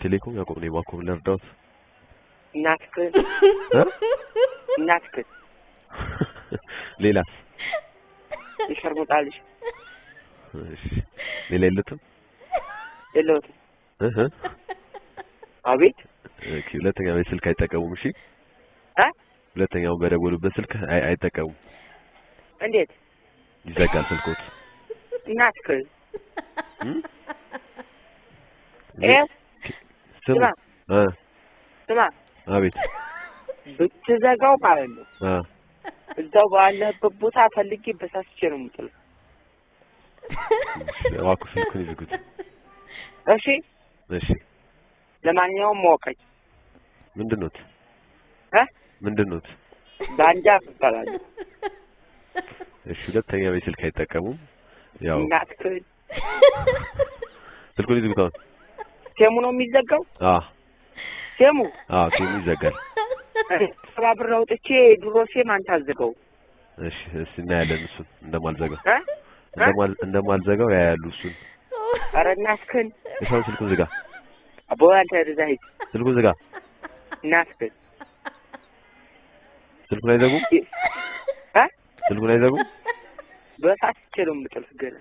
ቴሌኮም ያቆም ነው ባኮም ለርዳውት እናትክ ሌላ ይሸርሙጣልሽ እሺ ሌላ የለትም አቤት ሁለተኛ በስልክ አይጠቀሙም እሺ ሁለተኛው በደወሉበት ስልክ አይጠቀሙም እንዴት ይዘጋል ስልኮት እናትክ ስማ አቤት ብትዘጋው ማለት ነው እዛው ባለበት ቦታ ፈልጌ በሳስቼ ነው የምጥለው ዋኩ ስልኩን ይዝጉት እሺ ለማንኛውም ሞቀኝ ምንድነው ባንጃ ይባላል እሺ ሁለተኛ በስልክ አይጠቀሙም ያው እናትክ ስልኩን ይዝጉት ሴሙ ነው የሚዘጋው ሴሙ ይዘጋል ተባብረው አውጥቼ ድሮ ሴም አንተ አዘጋው እሺ እናያለን እሱን እንደማልዘጋው ያያሉ እሱን ኧረ እናትክን እሷን ስልኩን ዝጋ አቦ አንተ እዛ ሂድ ስልኩን ዝጋ እናትክን ስልኩን አይዘጉም በሳስቼ ነው የምጥልህ ገና